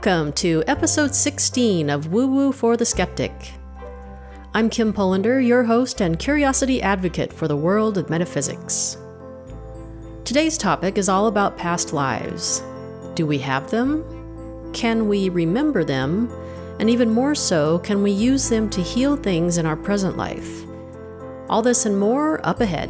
Welcome to episode 16 of WooWoo for the Skeptic. I'm Kim Polander, your host and curiosity advocate for the world of metaphysics. Today's topic is all about past lives. Do we have them? Can we remember them? And even more so, can we use them to heal things in our present life? All this and more up ahead.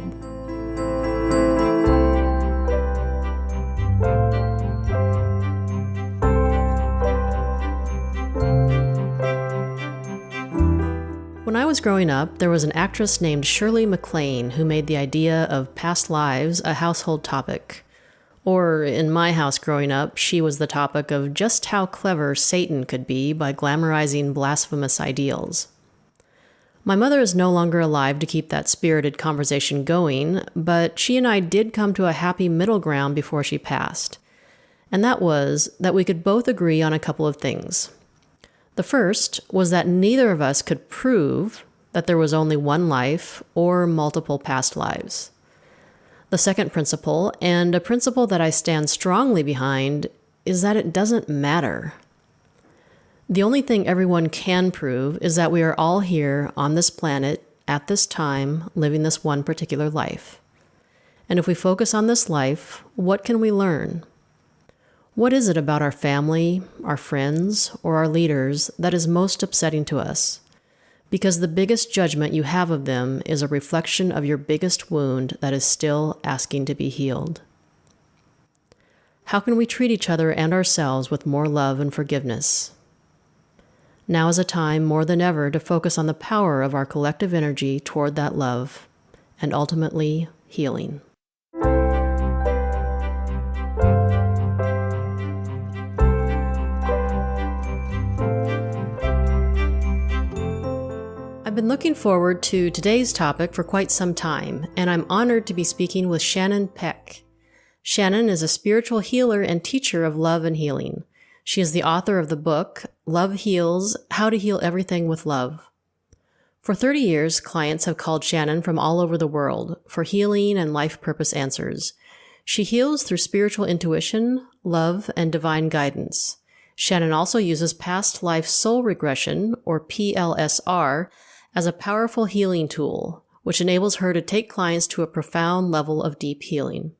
When I was growing up, there was an actress named Shirley MacLaine who made the idea of past lives a household topic. Or, in my house growing up, she was the topic of just how clever Satan could be by glamorizing blasphemous ideals. My mother is no longer alive to keep that spirited conversation going, but she and I did come to a happy middle ground before she passed. And that was that we could both agree on a couple of things. The first was that neither of us could prove that there was only one life or multiple past lives. The second principle, and a principle that I stand strongly behind, is that it doesn't matter. The only thing everyone can prove is that we are all here on this planet at this time, living this one particular life. And if we focus on this life, what can we learn? What is it about our family, our friends, or our leaders that is most upsetting to us? Because the biggest judgment you have of them is a reflection of your biggest wound that is still asking to be healed. How can we treat each other and ourselves with more love and forgiveness? Now is a time more than ever to focus on the power of our collective energy toward that love, and ultimately healing. I've been looking forward to today's topic for quite some time, and I'm honored to be speaking with Shannon Peck. Shannon is a spiritual healer and teacher of love and healing. She is the author of the book, Love Heals: How to Heal Everything with Love. For 30 years, clients have called Shannon from all over the world for healing and life purpose answers. She heals through spiritual intuition, love, and divine guidance. Shannon also uses Past Life Soul Regression, or PLSR, as a powerful healing tool, which enables her to take clients to a profound level of deep healing.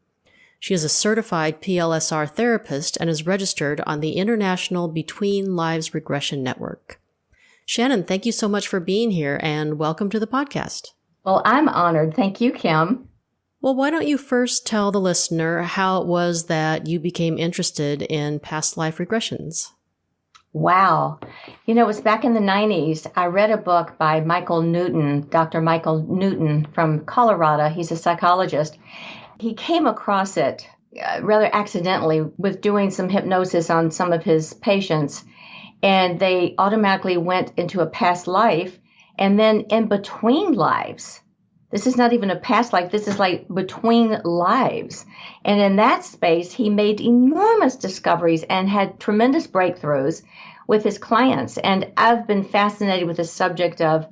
She is a certified PLSR therapist and is registered on the International Between Lives Regression Network. Shannon, thank you so much for being here and welcome to the podcast. Well, I'm honored. Thank you, Kim. Well, why don't you first tell the listener how it was that you became interested in past life regressions? Wow. You know, it was back in the 90s. I read a book by Michael Newton, Dr. Michael Newton from Colorado. He's a psychologist. He came across it rather accidentally with doing some hypnosis on some of his patients, and they automatically went into a past life, and then in between lives. This is not even a past life. This is like between lives. And in that space, he made enormous discoveries and had tremendous breakthroughs with his clients. And I've been fascinated with the subject of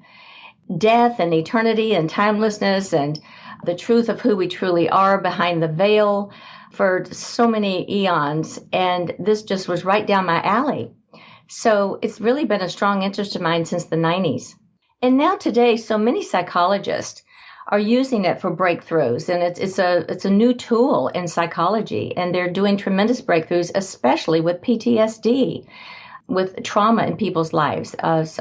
death and eternity and timelessness and the truth of who we truly are behind the veil for so many eons. And this just was right down my alley. So it's really been a strong interest of mine since the 90s. And now today, so many psychologists are using it for breakthroughs, and it's a new tool in psychology, and they're doing tremendous breakthroughs, especially with PTSD, with trauma in people's lives.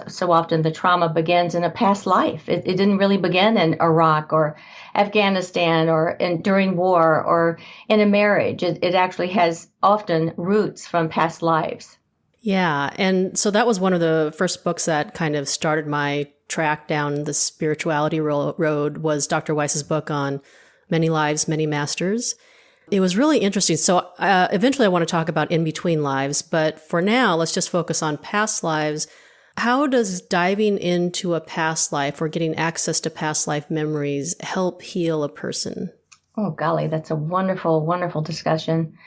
So often the trauma begins in a past life. It didn't really begin in Iraq or Afghanistan or during war or in a marriage. It actually has often roots from past lives. Yeah, and so that was one of the first books that kind of started my track down the spirituality road was Dr. Weiss's book on Many Lives, Many Masters. It was really interesting. So eventually I want to talk about in between lives, but for now, let's just focus on past lives. How does diving into a past life or getting access to past life memories help heal a person? Oh, golly, that's a wonderful, wonderful discussion.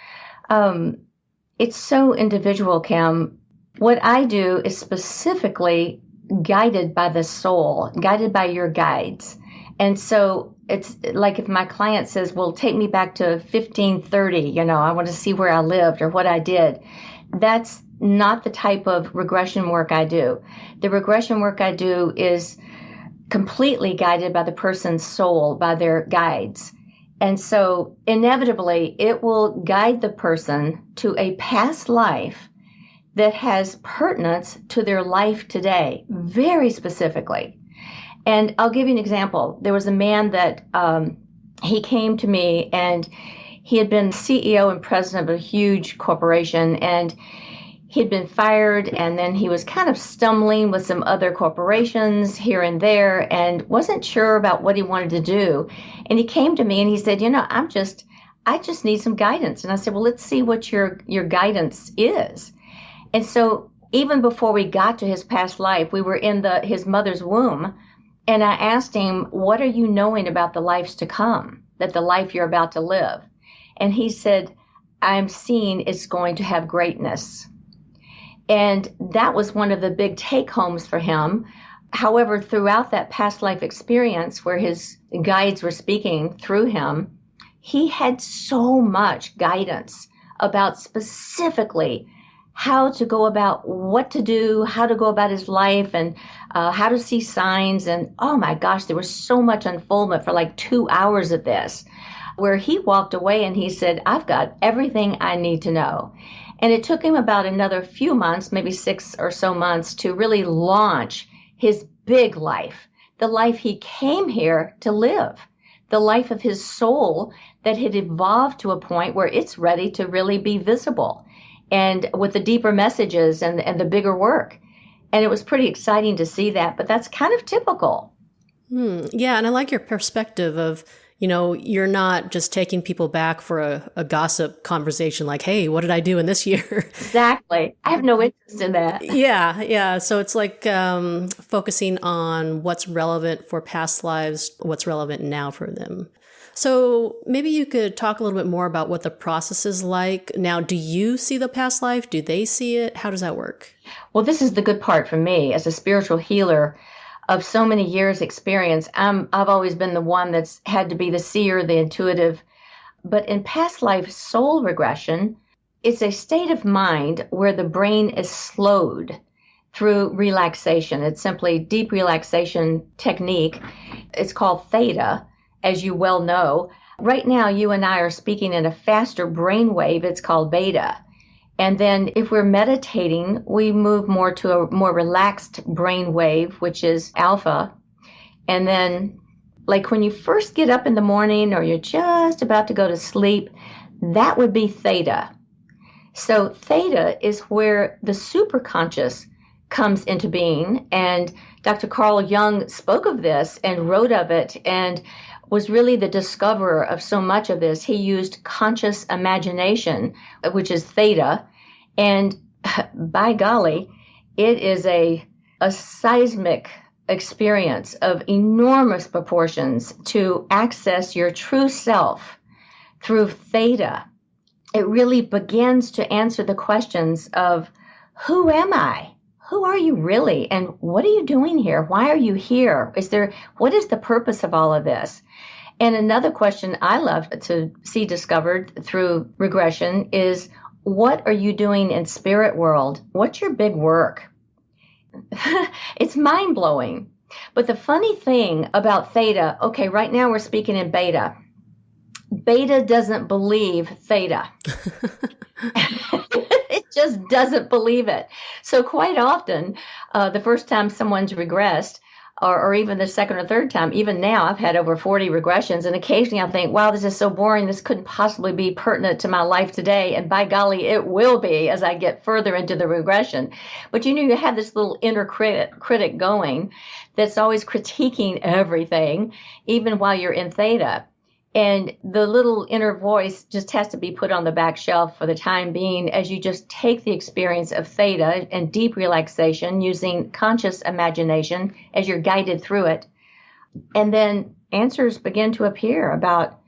It's so individual, Kim. What I do is specifically guided by the soul, guided by your guides. And so it's like if my client says, well, take me back to 1530, I want to see where I lived or what I did. That's not the type of regression work I do. The regression work I do is completely guided by the person's soul, by their guides. And so inevitably, it will guide the person to a past life that has pertinence to their life today, very specifically. And I'll give you an example. There was a man that he came to me, and he had been CEO and president of a huge corporation, and he'd been fired, and then he was kind of stumbling with some other corporations here and there and wasn't sure about what he wanted to do. And he came to me and he said, I just need some guidance. And I said, well, let's see what your guidance is. And so even before we got to his past life, we were in his mother's womb. And I asked him, what are you knowing about the lives to come, that the life you're about to live? And he said, I'm seeing it's going to have greatness. And that was one of the big take-homes for him. However, throughout that past life experience where his guides were speaking through him, he had so much guidance about specifically how to go about what to do, how to go about his life, and how to see signs. And oh my gosh, there was so much unfoldment for like 2 hours of this, where he walked away and he said, I've got everything I need to know. And it took him about another few months, maybe 6 or so months, to really launch his big life, the life he came here to live, the life of his soul that had evolved to a point where it's ready to really be visible, and with the deeper messages and the bigger work. And it was pretty exciting to see that, but that's kind of typical. Yeah, and I like your perspective of, you're not just taking people back for a gossip conversation like, hey, what did I do in this year? Exactly. I have no interest in that. Yeah. So it's like focusing on what's relevant for past lives, what's relevant now for them. So maybe you could talk a little bit more about what the process is like. Now, do you see the past life? Do they see it? How does that work? Well, this is the good part for me as a spiritual healer of so many years experience. I've always been the one that's had to be the seer, the intuitive. But in past life soul regression, it's a state of mind where the brain is slowed through relaxation. It's simply deep relaxation technique. It's called Theta, as you well know. Right now, you and I are speaking in a faster brainwave. It's called Beta. And then if we're meditating, we move more to a more relaxed brain wave, which is alpha. And then like when you first get up in the morning or you're just about to go to sleep, that would be theta. So theta is where the superconscious comes into being. And Dr. Carl Jung spoke of this and wrote of it and was really the discoverer of so much of this. He used conscious imagination, which is theta. And by golly, it is a seismic experience of enormous proportions to access your true self through theta. It really begins to answer the questions of, who am I? Who are you really? And what are you doing here? Why are you here? What is the purpose of all of this? And another question I love to see discovered through regression is, what are you doing in spirit world? What's your big work? It's mind-blowing. But the funny thing about theta, okay, right now we're speaking in beta. Beta doesn't believe theta. It just doesn't believe it. So quite often, the first time someone's regressed, or even the second or third time, even now, I've had over 40 regressions, and occasionally I think, wow, this is so boring, this couldn't possibly be pertinent to my life today, and by golly, it will be as I get further into the regression. But you have this little inner critic going that's always critiquing everything, even while you're in theta. And the little inner voice just has to be put on the back shelf for the time being as you just take the experience of theta and deep relaxation using conscious imagination as you're guided through it. And then answers begin to appear about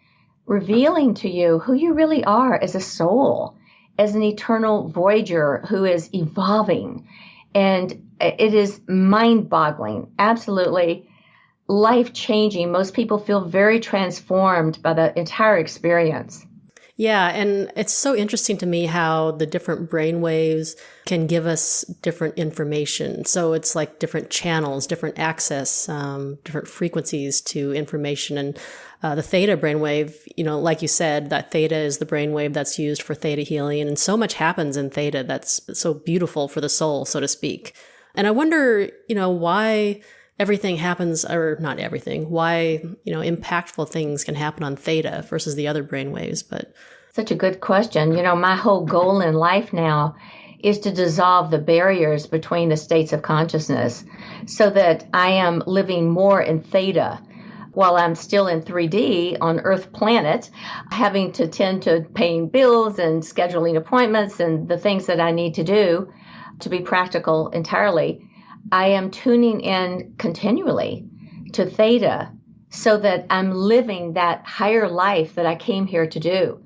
revealing to you who you really are as a soul, as an eternal voyager who is evolving. And it is mind-boggling, absolutely life-changing. Most people feel very transformed by the entire experience. Yeah, and it's so interesting to me how the different brain waves can give us different information. So it's like different channels, different access, different frequencies to information. And the theta brainwave, like you said, that theta is the brainwave that's used for theta healing. And so much happens in theta that's so beautiful for the soul, so to speak. And I wonder, why everything happens, or not everything, why, impactful things can happen on theta versus the other brainwaves. But such a good question. My whole goal in life now is to dissolve the barriers between the states of consciousness so that I am living more in theta while I'm still in 3D on Earth planet, having to tend to paying bills and scheduling appointments and the things that I need to do to be practical entirely. I am tuning in continually to theta so that I'm living that higher life that I came here to do.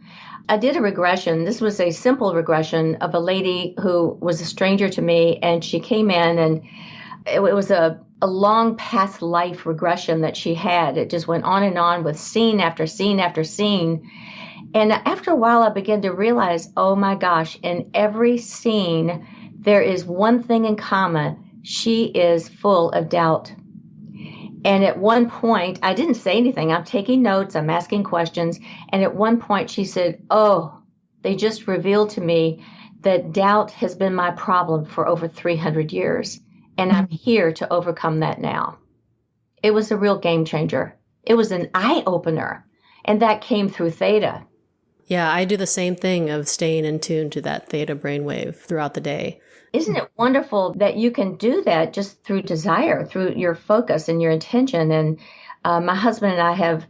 I did a regression. This was a simple regression of a lady who was a stranger to me, and she came in, and it was a long past life regression that she had. It just went on with scene after scene after scene. And after a while, I began to realize, oh my gosh, in every scene, there is one thing in common. She is full of doubt. And at one point, I didn't say anything. I'm taking notes. I'm asking questions. And at one point, she said, oh, they just revealed to me that doubt has been my problem for over 300 years. And I'm here to overcome that now. It was a real game changer. It was an eye opener. And that came through theta. Yeah, I do the same thing of staying in tune to that theta brainwave throughout the day. Isn't it wonderful that you can do that just through desire, through your focus and your intention? And my husband and I have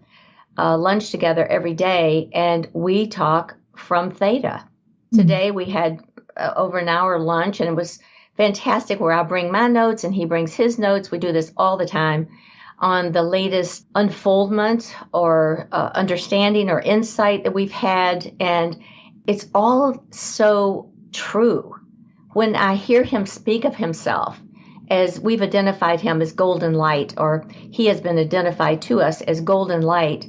lunch together every day, and we talk from theta. Today we had over an hour lunch, and it was fantastic, where I bring my notes and he brings his notes. We do this all the time on the latest unfoldment or understanding or insight that we've had. And it's all so true. When I hear him speak of himself, as we've identified him as golden light, or he has been identified to us as golden light,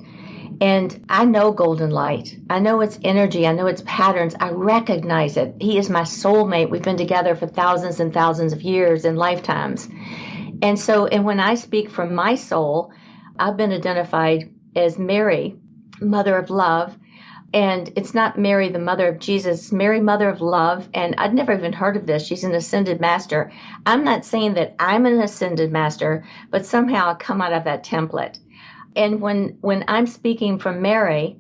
and I know golden light. I know its energy. I know its patterns. I recognize it. He is my soulmate. We've been together for thousands and thousands of years and lifetimes. And when I speak from my soul, I've been identified as Mary, Mother of Love. And it's not Mary, the mother of Jesus, it's Mary, Mother of Love. And I'd never even heard of this. She's an ascended master. I'm not saying that I'm an ascended master, but somehow I come out of that template. And when I'm speaking from Mary,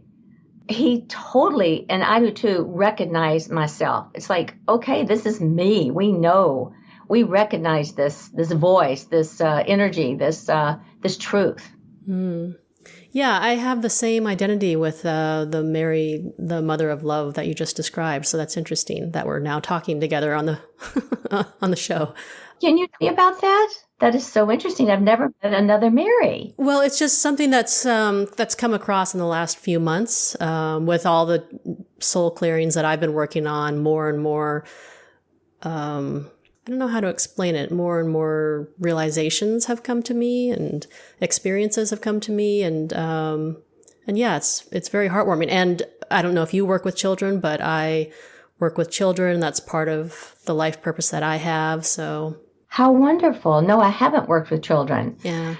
he totally, and I do too, recognize myself. It's like, okay, this is me. We know. We recognize this voice, this energy, this truth. Mm. Yeah, I have the same identity with the Mary, the Mother of Love that you just described. So that's interesting that we're now talking together on the on the show. Can you tell me about that? That is so interesting. I've never met another Mary. Well, it's just something that's come across in the last few months with all the soul clearings that I've been working on. More and more, I don't know how to explain it. More and more realizations have come to me, and experiences have come to me, and yeah, it's very heartwarming. And I don't know if you work with children, but I work with children. That's part of the life purpose that I have. So. How wonderful. No, I haven't worked with children. Yeah.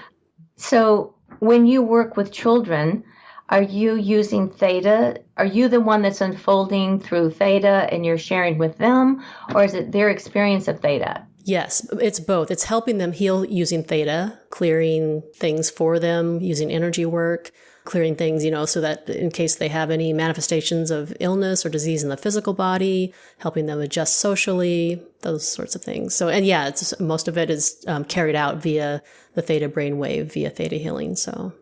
So when you work with children, are you using theta? Are you the one that's unfolding through theta and you're sharing with them? Or is it their experience of theta? Yes, it's both. It's helping them heal using theta, clearing things for them, using energy work, clearing things, so that in case they have any manifestations of illness or disease in the physical body, helping them adjust socially, those sorts of things. So, and yeah, most of it is carried out via the theta brainwave, via theta healing. So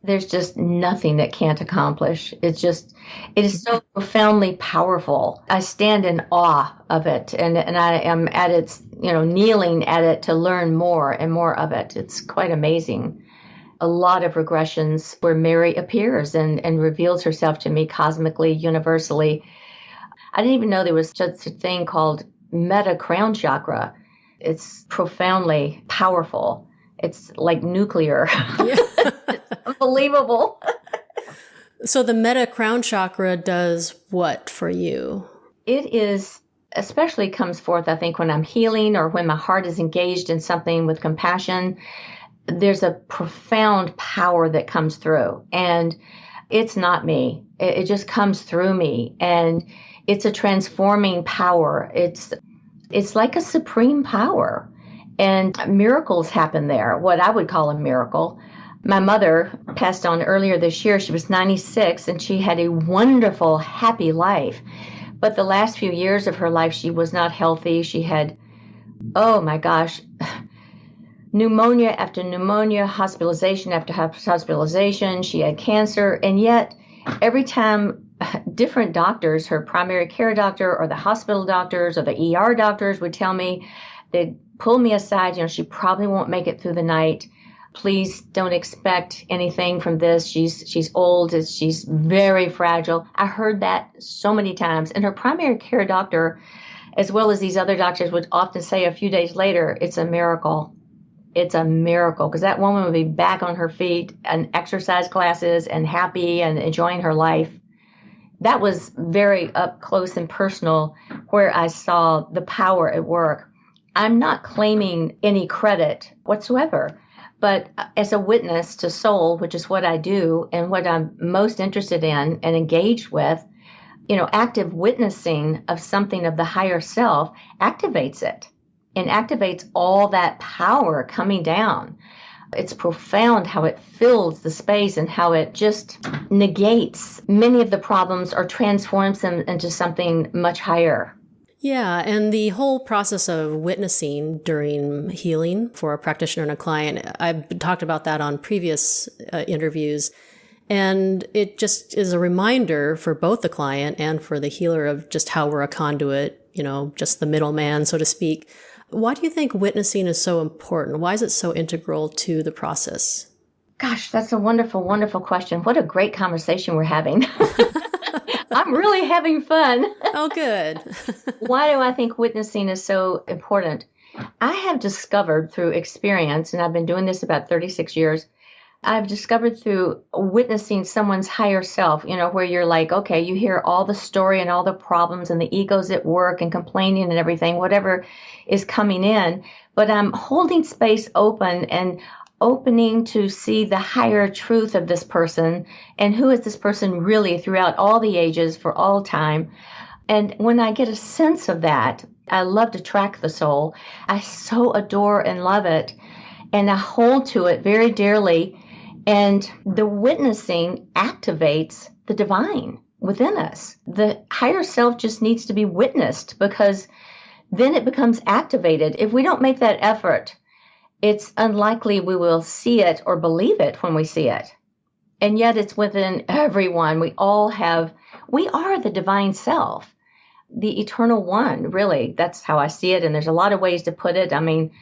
there's just nothing that can't accomplish. It is so profoundly powerful. I stand in awe of it, and I am at its, kneeling at it to learn more and more of it. It's quite amazing. A lot of regressions where Mary appears and reveals herself to me cosmically, universally. I didn't even know there was such a thing called meta crown chakra. It's profoundly powerful. It's like nuclear. Yeah. It's unbelievable. So the meta crown chakra does what for you? It is, especially comes forth, I think, when I'm healing or when my heart is engaged in something with compassion. There's a profound power that comes through, and it's not me. It just comes through me, and it's a transforming power. It's like a supreme power, and miracles happen there, what I would call a miracle. My mother passed on earlier this year. She was 96, and she had a wonderful, happy life. But the last few years of her life, she was not healthy. She had, oh my gosh, pneumonia after pneumonia, hospitalization after hospitalization. She had cancer. And yet, every time different doctors, her primary care doctor or the hospital doctors or the ER doctors would tell me, they'd pull me aside, she probably won't make it through the night. Please don't expect anything from this. She's old. She's very fragile. I heard that so many times. And her primary care doctor, as well as these other doctors, would often say a few days later, it's a miracle. It's a miracle, because that woman would be back on her feet and exercise classes and happy and enjoying her life. That was very up close and personal, where I saw the power at work. I'm not claiming any credit whatsoever, but as a witness to soul, which is what I do and what I'm most interested in and engaged with, active witnessing of something of the higher self activates it and activates all that power coming down. It's profound how it fills the space and how it just negates many of the problems or transforms them into something much higher. Yeah, and the whole process of witnessing during healing for a practitioner and a client, I've talked about that on previous interviews, and it just is a reminder for both the client and for the healer of just how we're a conduit, just the middleman, so to speak. Why do you think witnessing is so important? Why is it so integral to the process? Gosh, that's a wonderful, wonderful question. What a great conversation we're having. I'm really having fun. Oh, good. Why do I think witnessing is so important? I have discovered through experience, and I've been doing this about 36 years, I've discovered through witnessing someone's higher self, where you're like, okay, you hear all the story and all the problems and the egos at work and complaining and everything, whatever is coming in, but I'm holding space open and opening to see the higher truth of this person and who is this person really throughout all the ages for all time. And when I get a sense of that, I love to track the soul. I so adore and love it. And I hold to it very dearly. And the witnessing activates the divine within us. The higher self just needs to be witnessed, because then it becomes activated. If we don't make that effort, it's unlikely we will see it or believe it when we see it. And yet it's within everyone. We are the divine self, the eternal one, really. That's how I see it. And there's a lot of ways to put it. I mean,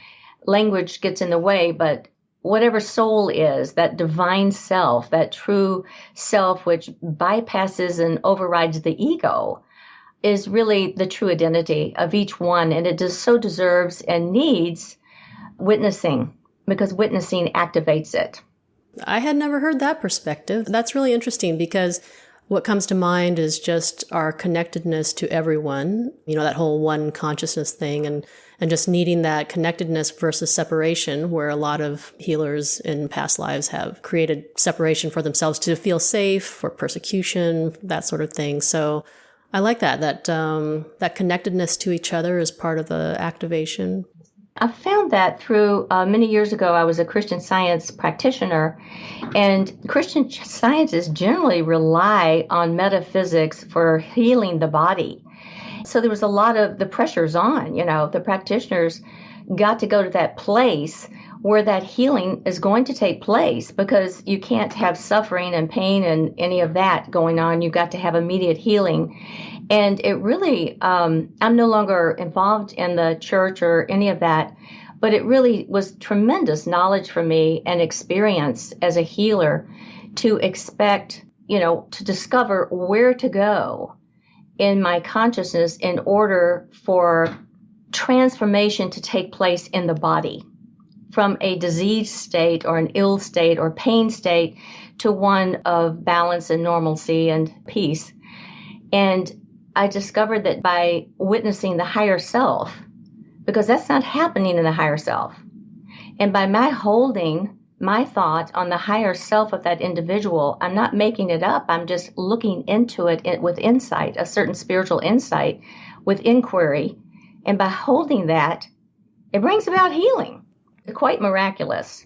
language gets in the way, but whatever soul is, that divine self, that true self which bypasses and overrides the ego, is really the true identity of each one. And it just so deserves and needs witnessing, because witnessing activates it. I had never heard that perspective. That's really interesting, because what comes to mind is just our connectedness to everyone, that whole one consciousness thing, and just needing that connectedness versus separation, where a lot of healers in past lives have created separation for themselves to feel safe, for persecution, that sort of thing. So I like that connectedness to each other is part of the activation. I found that through many years ago, I was a Christian Science practitioner, and Christian scientists generally rely on metaphysics for healing the body. So there was a lot of the pressures on, the practitioners got to go to that place where that healing is going to take place, because you can't have suffering and pain and any of that going on. You've got to have immediate healing. And it really, I'm no longer involved in the church or any of that, but it really was tremendous knowledge for me and experience as a healer to expect, to discover where to go in my consciousness in order for transformation to take place in the body, from a diseased state or an ill state or pain state to one of balance and normalcy and peace. And I discovered that by witnessing the higher self, because that's not happening in the higher self, and by my holding my thought on the higher self of that individual, I'm not making it up. I'm just looking into it with insight, a certain spiritual insight with inquiry. And by holding that, it brings about healing. It's quite miraculous.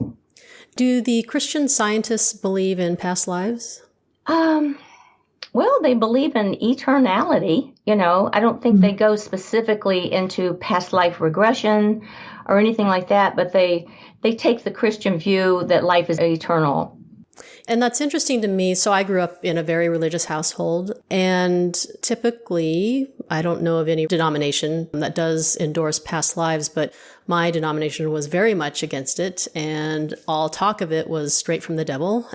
Do the Christian scientists believe in past lives? Well, they believe in eternality. I don't think they go specifically into past life regression or anything like that, but they take the Christian view that life is eternal. And that's interesting to me. So I grew up in a very religious household, and typically, I don't know of any denomination that does endorse past lives, but my denomination was very much against it, and all talk of it was straight from the devil.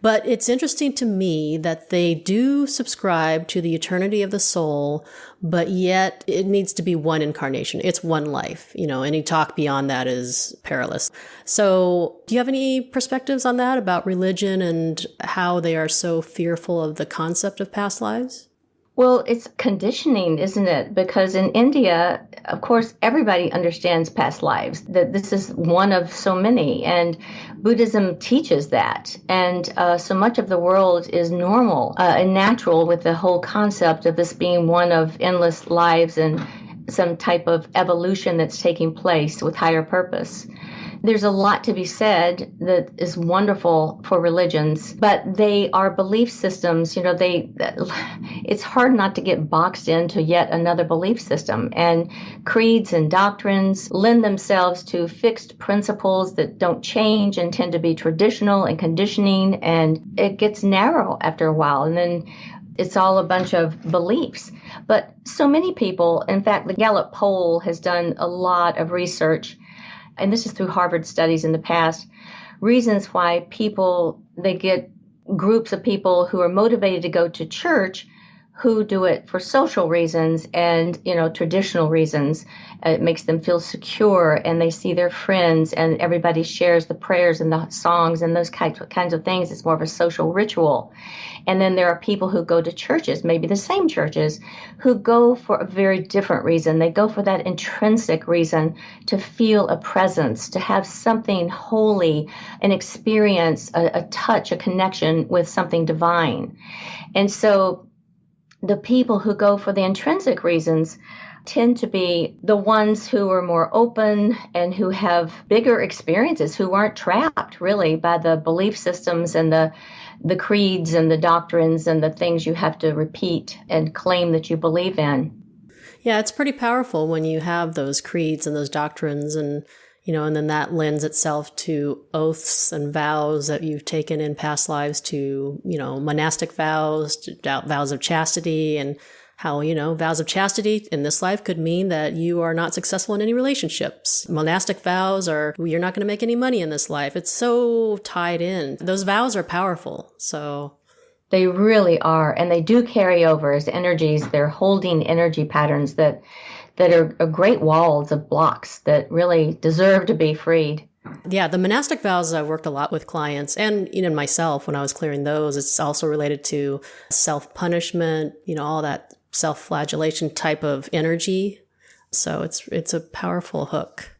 But it's interesting to me that they do subscribe to the eternity of the soul, but yet it needs to be one incarnation. It's one life. Any talk beyond that is perilous. So do you have any perspectives on that about religion and how they are so fearful of the concept of past lives? Well, it's conditioning, isn't it? Because in India, of course, everybody understands past lives, that this is one of so many. And Buddhism teaches that. And so much of the world is normal and natural with the whole concept of this being one of endless lives and some type of evolution that's taking place with higher purpose. There's a lot to be said that is wonderful for religions, but they are belief systems. It's hard not to get boxed into yet another belief system. And creeds and doctrines lend themselves to fixed principles that don't change and tend to be traditional and conditioning. And it gets narrow after a while. And then it's all a bunch of beliefs. But so many people, in fact, the Gallup poll has done a lot of research, and this is through Harvard studies in the past, reasons why they get groups of people who are motivated to go to church who do it for social reasons and, traditional reasons. It makes them feel secure, and they see their friends, and everybody shares the prayers and the songs and those kinds of things. It's more of a social ritual. And then there are people who go to churches, maybe the same churches, who go for a very different reason. They go for that intrinsic reason to feel a presence, to have something holy, an experience, a touch, a connection with something divine. And so the people who go for the intrinsic reasons tend to be the ones who are more open and who have bigger experiences, who aren't trapped really by the belief systems and the creeds and the doctrines and the things you have to repeat and claim that you believe in. Yeah, it's pretty powerful when you have those creeds and those doctrines, and and then that lends itself to oaths and vows that you've taken in past lives, to, monastic vows, to vows of chastity, and how, vows of chastity in this life could mean that you are not successful in any relationships. Monastic vows are, you're not going to make any money in this life. It's so tied in. Those vows are powerful. So they really are. And they do carry over as energies. They're holding energy patterns that are great walls of blocks that really deserve to be freed. Yeah, the monastic vows, I've worked a lot with clients and even myself when I was clearing those. It's also related to self-punishment, all that self-flagellation type of energy. So it's a powerful hook.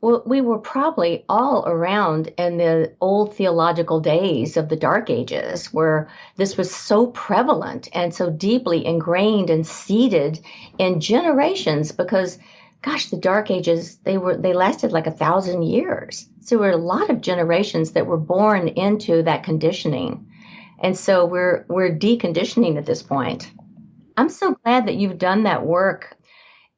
Well, we were probably all around in the old theological days of the Dark Ages, where this was so prevalent and so deeply ingrained and seated in generations, because, gosh, the Dark Ages, they lasted like 1,000 years. So there were a lot of generations that were born into that conditioning. And so we're deconditioning at this point. I'm so glad that you've done that work.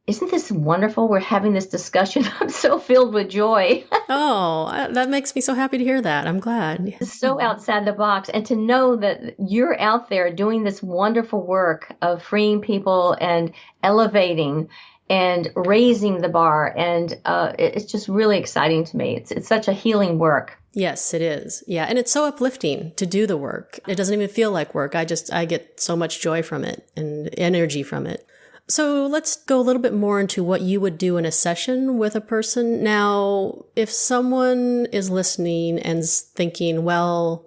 Isn't this wonderful? We're having this discussion. I'm so filled with joy. Oh, that makes me so happy to hear that. I'm glad. So outside the box. And to know that you're out there doing this wonderful work of freeing people and elevating and raising the bar. And it's just really exciting to me. It's such a healing work. Yes, it is. Yeah. And it's so uplifting to do the work. It doesn't even feel like work. I get so much joy from it and energy from it. So let's go a little bit more into what you would do in a session with a person. Now, if someone is listening and thinking, well,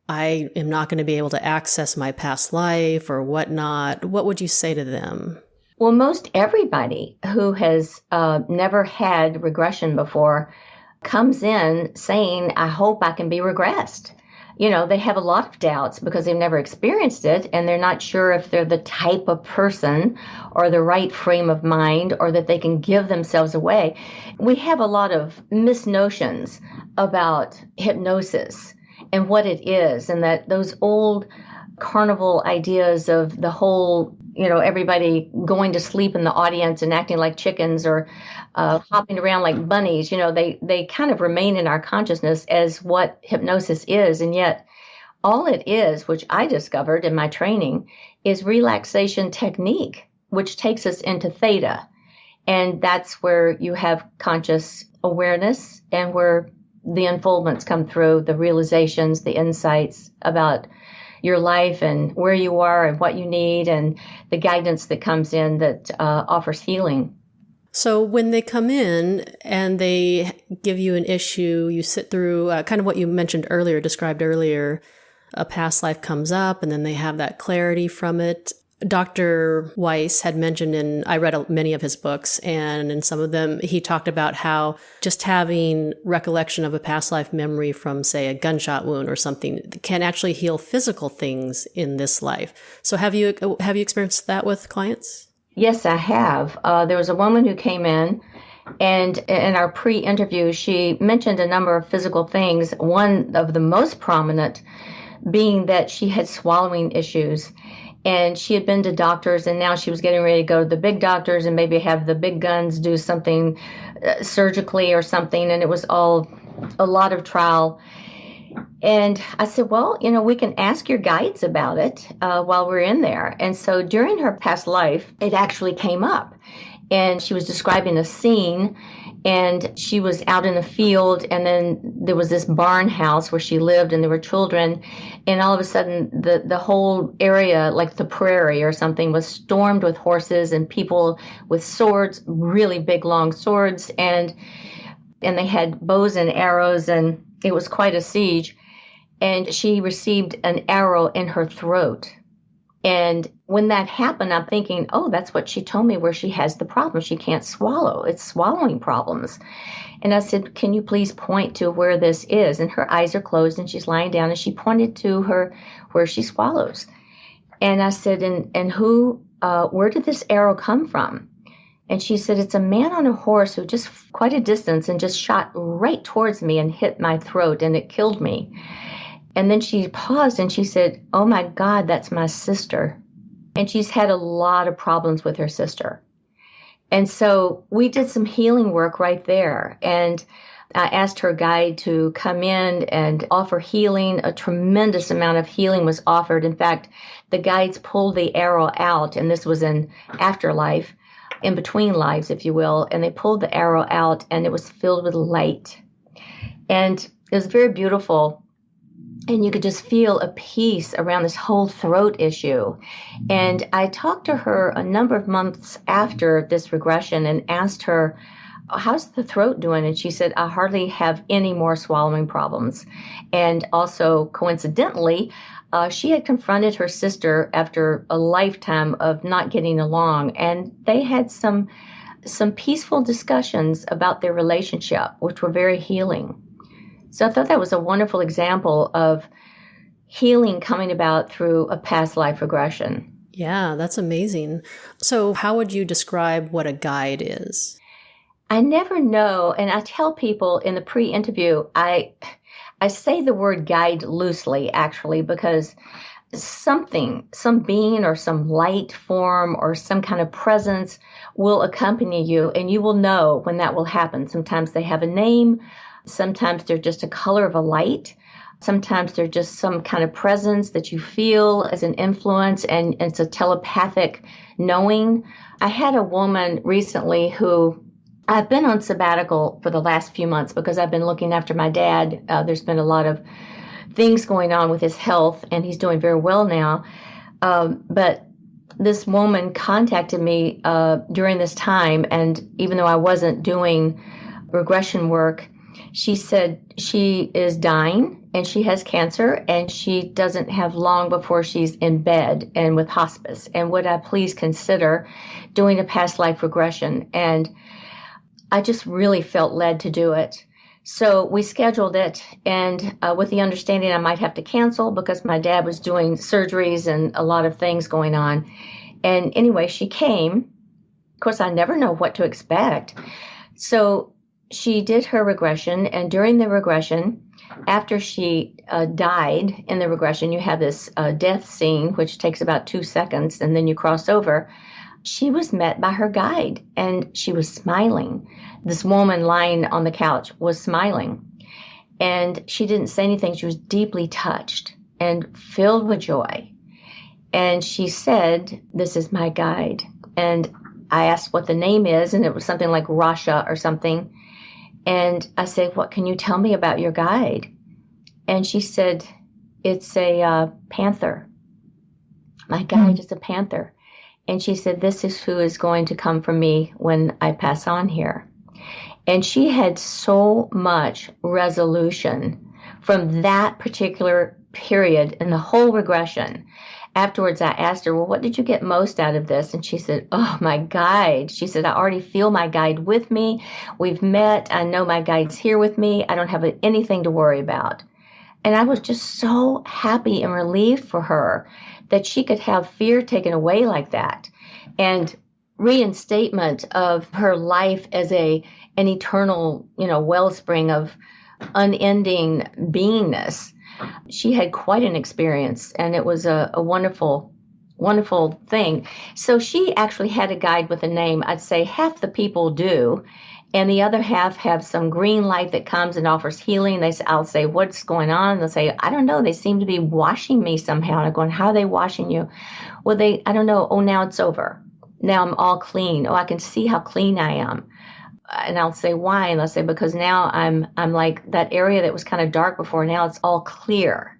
I am not going to be able to access my past life or whatnot, what would you say to them? Well, most everybody who has never had regression before comes in saying, I hope I can be regressed. They have a lot of doubts because they've never experienced it, and they're not sure if they're the type of person or the right frame of mind or that they can give themselves away. We have a lot of misnotions about hypnosis and what it is, and that those old carnival ideas of the whole, everybody going to sleep in the audience and acting like chickens or hopping around like bunnies, they kind of remain in our consciousness as what hypnosis is. And yet all it is, which I discovered in my training, is relaxation technique, which takes us into theta. And that's where you have conscious awareness and where the unfoldments come through, the realizations, the insights about your life and where you are and what you need, and the guidance that comes in that offers healing. So when they come in and they give you an issue, you sit through kind of what you mentioned earlier, described earlier, a past life comes up and then they have that clarity from it. Dr. Weiss had mentioned I read many of his books, and in some of them, he talked about how just having recollection of a past life memory from, say, a gunshot wound or something can actually heal physical things in this life. So have you experienced that with clients? Yes, I have. There was a woman who came in, and in our pre-interview, she mentioned a number of physical things, one of the most prominent being that she had swallowing issues. And she had been to doctors, and now she was getting ready to go to the big doctors and maybe have the big guns do something surgically or something. And it was all a lot of trial. And I said, well, we can ask your guides about it while we're in there. And so during her past life, it actually came up. And she was describing a scene, and she was out in the field, and then there was this barn house where she lived, and there were children, and all of a sudden the whole area, like the prairie or something, was stormed with horses and people with swords, really big long swords, and they had bows and arrows, and it was quite a siege. And she received an arrow in her throat. And when that happened, I'm thinking, oh, that's what she told me, where she has the problem. She can't swallow. It's swallowing problems. And I said, can you please point to where this is? And her eyes are closed and she's lying down, and she pointed to her where she swallows. And I said, and where did this arrow come from? And she said, it's a man on a horse who just quite a distance and just shot right towards me and hit my throat, and it killed me. And then she paused and she said, oh my God, that's my sister. And she's had a lot of problems with her sister. And so we did some healing work right there. And I asked her guide to come in and offer healing. A tremendous amount of healing was offered. In fact, the guides pulled the arrow out, and this was in afterlife, in between lives, if you will. And they pulled the arrow out, and it was filled with light. And it was very beautiful. And you could just feel a peace around this whole throat issue. And I talked to her a number of months after this regression and asked her, how's the throat doing? And she said, I hardly have any more swallowing problems. And also, coincidentally, she had confronted her sister after a lifetime of not getting along. And they had some peaceful discussions about their relationship, which were very healing. So I thought that was a wonderful example of healing coming about through a past life regression. Yeah, that's amazing. So how would you describe what a guide is? I never know. And I tell people in the pre-interview, I say the word guide loosely, actually, because some being or some light form or some kind of presence will accompany you, and you will know when that will happen. Sometimes they have a name. Sometimes they're just a color of a light. Sometimes they're just some kind of presence that you feel as an influence, and it's a telepathic knowing. I had a woman recently who, I've been on sabbatical for the last few months because I've been looking after my dad. There's been a lot of things going on with his health, and he's doing very well now. But this woman contacted me during this time, and even though I wasn't doing regression work, she said she is dying and she has cancer and she doesn't have long before she's in bed and with hospice. And would I please consider doing a past life regression? And I just really felt led to do it. So we scheduled it, and with the understanding I might have to cancel because my dad was doing surgeries and a lot of things going on. And anyway, she came. Of course, I never know what to expect. So she did her regression, and during the regression, after she died in the regression, you have this death scene, which takes about 2 seconds, and then you cross over. She was met by her guide, and she was smiling. This woman lying on the couch was smiling, and she didn't say anything. She was deeply touched and filled with joy. And she said, "This is my guide." And I asked what the name is, and it was something like Rasha or something. And I said, "What can you tell me about your guide?" And she said, "It's a panther. My guide is a panther." And she said, "This is who is going to come for me when I pass on here." And she had so much resolution from that particular period in the whole regression. Afterwards, I asked her, "Well, what did you get most out of this?" And she said, "Oh, my guide." She said, "I already feel my guide with me. We've met. I know my guide's here with me. I don't have anything to worry about." And I was just so happy and relieved for her that she could have fear taken away like that, and reinstatement of her life as an eternal, wellspring of unending beingness. She had quite an experience, and it was a wonderful, wonderful thing. So she actually had a guide with a name. I'd say half the people do, and the other half have some green light that comes and offers healing. I'll say, "What's going on?" They'll say, "I don't know. They seem to be washing me somehow." And I'm going, "How are they washing you?" "Well, I don't know. Oh, now it's over. Now I'm all clean. Oh, I can see how clean I am." And I'll say, "Why?" And they'll say, "Because now I'm like that area that was kind of dark before. Now it's all clear."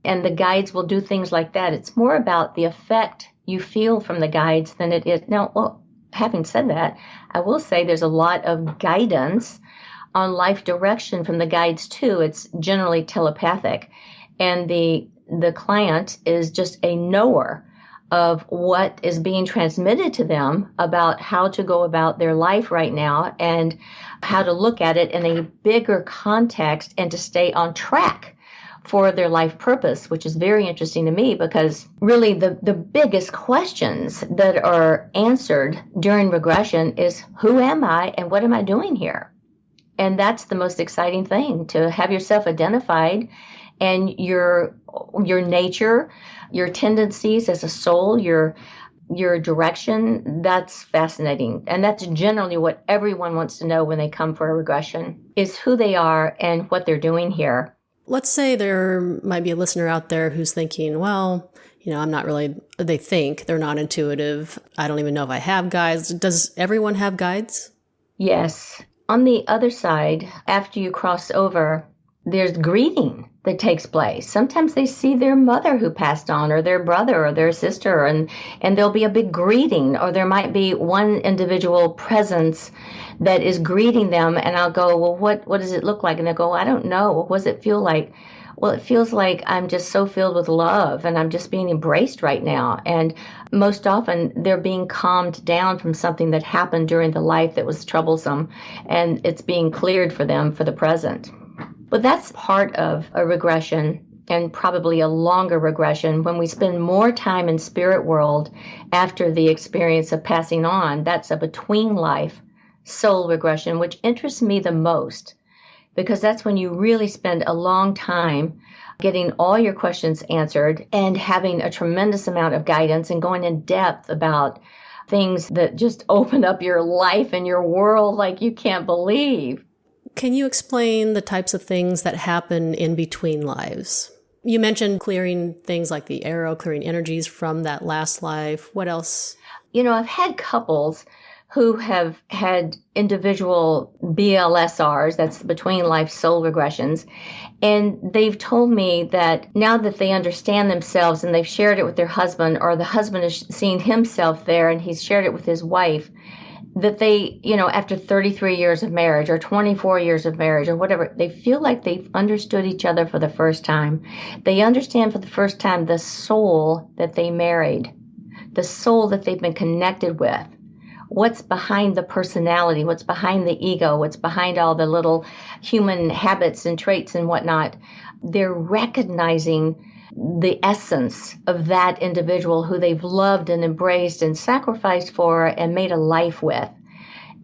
And the guides will do things like that. It's more about the effect you feel from the guides than it is. Now, well, having said that, I will say there's a lot of guidance on life direction from the guides too. It's generally telepathic. And the client is just a knower of what is being transmitted to them about how to go about their life right now and how to look at it in a bigger context and to stay on track for their life purpose, which is very interesting to me because really the biggest questions that are answered during regression is, who am I and what am I doing here? And that's the most exciting thing, to have yourself identified and your nature, your tendencies as a soul, your direction. That's fascinating. And that's generally what everyone wants to know when they come for a regression, is who they are and what they're doing here. Let's say there might be a listener out there who's thinking, well, I'm not really, they think they're not intuitive. I don't even know if I have guides. Does everyone have guides? Yes. On the other side, after you cross over, there's grieving that takes place. Sometimes they see their mother who passed on, or their brother or their sister, and there'll be a big greeting, or there might be one individual presence that is greeting them, and I'll go, "Well, what does it look like?" And they'll go, "I don't know. What does it feel like?" "Well, it feels like I'm just so filled with love, and I'm just being embraced right now." And most often they're being calmed down from something that happened during the life that was troublesome, and it's being cleared for them for the present. But that's part of a regression, and probably a longer regression, when we spend more time in spirit world after the experience of passing on. That's a between life soul regression, which interests me the most, because that's when you really spend a long time getting all your questions answered and having a tremendous amount of guidance and going in depth about things that just open up your life and your world like you can't believe. Can you explain the types of things that happen in between lives? You mentioned clearing things like the arrow, clearing energies from that last life. What else? I've had couples who have had individual BLSRs, that's between life soul regressions. And they've told me that now that they understand themselves and they've shared it with their husband, or the husband has seen himself there and he's shared it with his wife, that they, after 33 years of marriage or 24 years of marriage or whatever, they feel like they've understood each other for the first time. They understand for the first time the soul that they married, the soul that they've been connected with. What's behind the personality, what's behind the ego, what's behind all the little human habits and traits and whatnot. They're recognizing the essence of that individual who they've loved and embraced and sacrificed for and made a life with.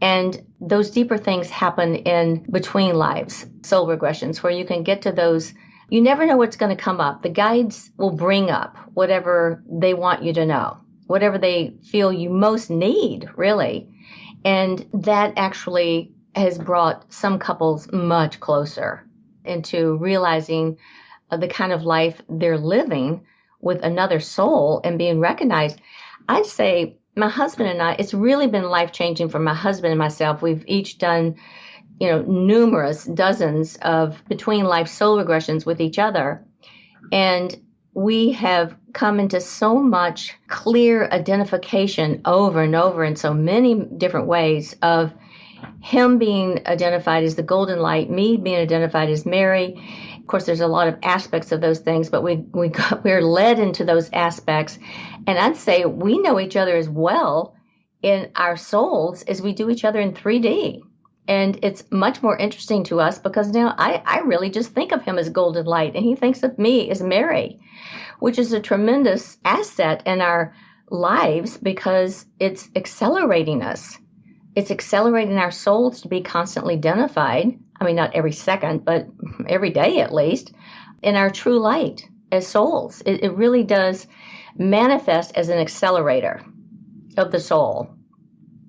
And those deeper things happen in between lives, soul regressions, where you can get to those. You never know what's going to come up. The guides will bring up whatever they want you to know, whatever they feel you most need, really. And that actually has brought some couples much closer into realizing the kind of life they're living with another soul and being recognized. I'd say my husband and I, it's really been life-changing for my husband and myself. We've each done, numerous dozens of between life soul regressions with each other. And we have come into so much clear identification over and over in so many different ways of him being identified as the golden light, me being identified as Mary. Of course, there's a lot of aspects of those things, but we're led into those aspects. And I'd say we know each other as well in our souls as we do each other in 3D. And it's much more interesting to us because now I really just think of him as golden light and he thinks of me as Mary, which is a tremendous asset in our lives because it's accelerating us. It's accelerating our souls to be constantly identified. I mean, not every second, but every day at least, in our true light as souls. It really does manifest as an accelerator of the soul.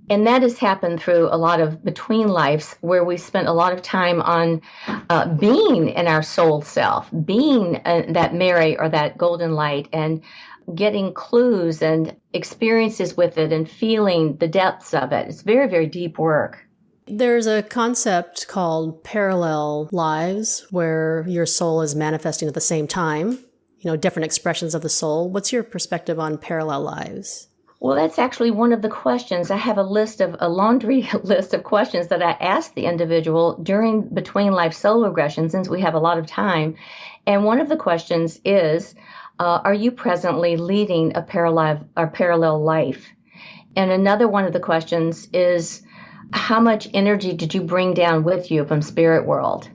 And that has happened through a lot of between lives where we spent a lot of time on being in our soul self, being that Mary or that golden light, and getting clues and experiences with it and feeling the depths of it. It's very, very deep work. There's a concept called parallel lives where your soul is manifesting at the same time, different expressions of the soul. What's your perspective on parallel lives? Well, that's actually one of the questions. I have a laundry list of questions that I ask the individual during between life soul regression, since we have a lot of time. And one of the questions is, are you presently leading a parallel life? And another one of the questions is, how much energy did you bring down with you from spirit world?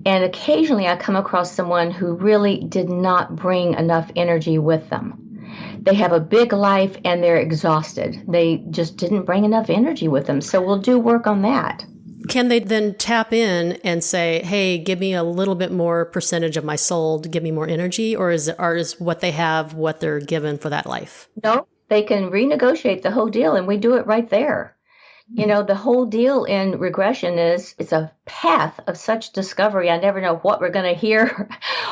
And occasionally I come across someone who really did not bring enough energy with them. They have a big life and they're exhausted. They just didn't bring enough energy with them. So we'll do work on that. Can they then tap in and say, hey, give me a little bit more percentage of my soul to give me more energy? Or is what they have what they're given for that life? No, they can renegotiate the whole deal and we do it right there. The whole deal in regression is it's a path of such discovery. I never know what we're going to hear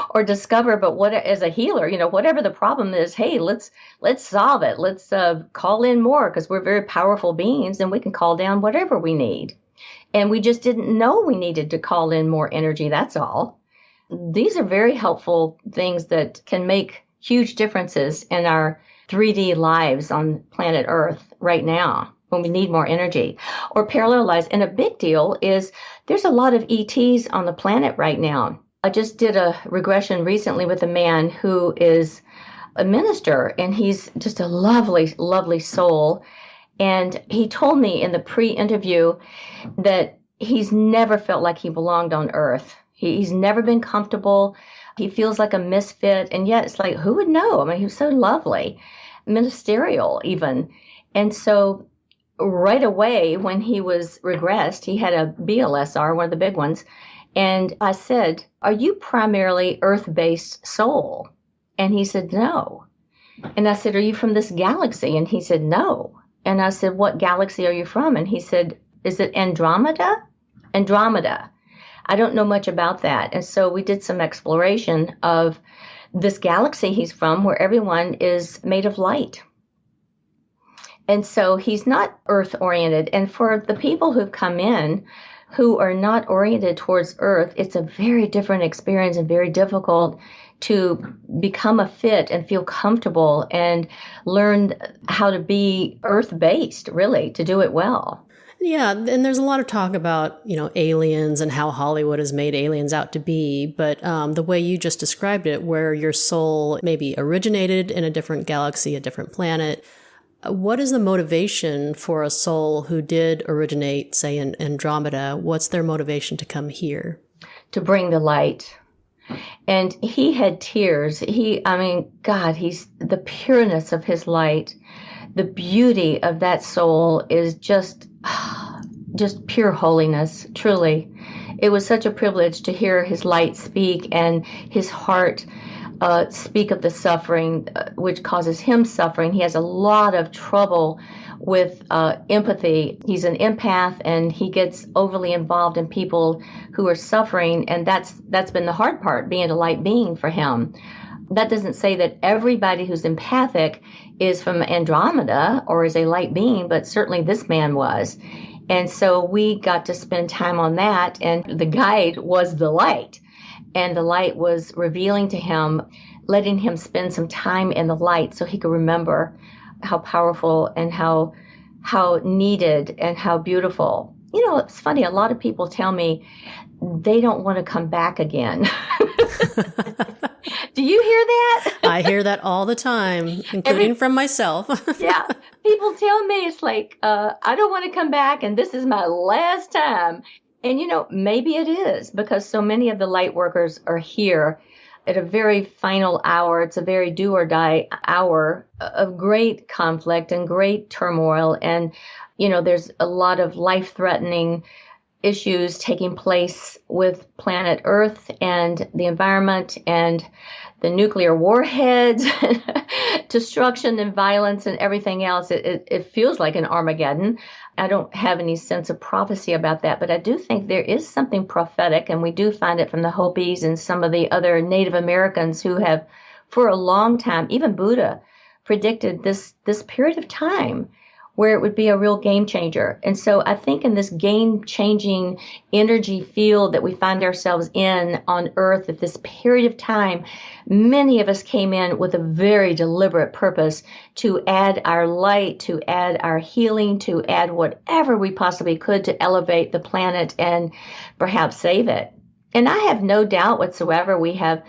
or discover, but as a healer, whatever the problem is, hey, let's solve it. Let's call in more because we're very powerful beings and we can call down whatever we need. And we just didn't know we needed to call in more energy. That's all. These are very helpful things that can make huge differences in our 3D lives on planet Earth right now, when we need more energy, or parallel lives. And a big deal is there's a lot of ETs on the planet right now. I just did a regression recently with a man who is a minister, and he's just a lovely, lovely soul. And he told me in the pre-interview that he's never felt like he belonged on Earth. He's never been comfortable. He feels like a misfit. And yet it's like, who would know? I mean, he was so lovely, ministerial even. And so right away, when he was regressed, he had a BLSR, one of the big ones. And I said, are you primarily Earth-based soul? And he said, no. And I said, are you from this galaxy? And he said, no. And I said, what galaxy are you from? And he said, is it Andromeda? Andromeda. I don't know much about that. And so we did some exploration of this galaxy he's from, where everyone is made of light. And so he's not earth oriented. And for the people who've come in who are not oriented towards earth, it's a very different experience and very difficult to become a fit and feel comfortable and learn how to be earth based, really, to do it well. Yeah, and there's a lot of talk about, aliens and how Hollywood has made aliens out to be, but the way you just described it, where your soul maybe originated in a different galaxy, a different planet, what is the motivation for a soul who did originate, say, in Andromeda? What's their motivation to come here? To bring the light. And he had tears. God, he's the pureness of his light. The beauty of that soul is just pure holiness, truly. It was such a privilege to hear his light speak and his heart speak of the suffering, which causes him suffering. He has a lot of trouble with empathy. He's an empath, and he gets overly involved in people who are suffering, and that's been the hard part, being a light being for him. That doesn't say that everybody who's empathic is from Andromeda or is a light being, but certainly this man was. And so we got to spend time on that, and the guide was the light. And the light was revealing to him, letting him spend some time in the light so he could remember how powerful and how needed and how beautiful. It's funny. A lot of people tell me they don't want to come back again. Do you hear that? I hear that all the time, including from myself. Yeah. People tell me it's like, I don't want to come back and this is my last time. And, maybe it is, because so many of the light workers are here at a very final hour. It's a very do or die hour of great conflict and great turmoil. And, there's a lot of life-threatening issues taking place with planet Earth and the environment and the nuclear warheads, destruction and violence and everything else. It feels like an Armageddon. I don't have any sense of prophecy about that, but I do think there is something prophetic, and we do find it from the Hopis and some of the other Native Americans who have, for a long time, even Buddha, predicted this period of time where it would be a real game changer. And so I think in this game-changing energy field that we find ourselves in on Earth at this period of time, many of us came in with a very deliberate purpose to add our light, to add our healing, to add whatever we possibly could to elevate the planet and perhaps save it. And I have no doubt whatsoever we have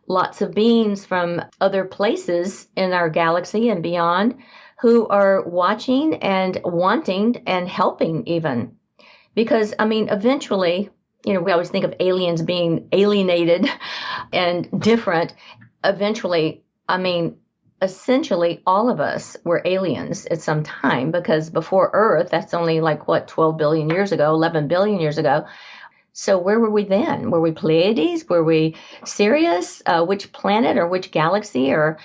lots of beings from other places in our galaxy and beyond who are watching and wanting and helping even. Because, eventually, we always think of aliens being alienated and different. Eventually, essentially all of us were aliens at some time, because before Earth, that's only 12 billion years ago, 11 billion years ago. So where were we then? Were we Pleiades? Were we Sirius? Which planet or which galaxy? Or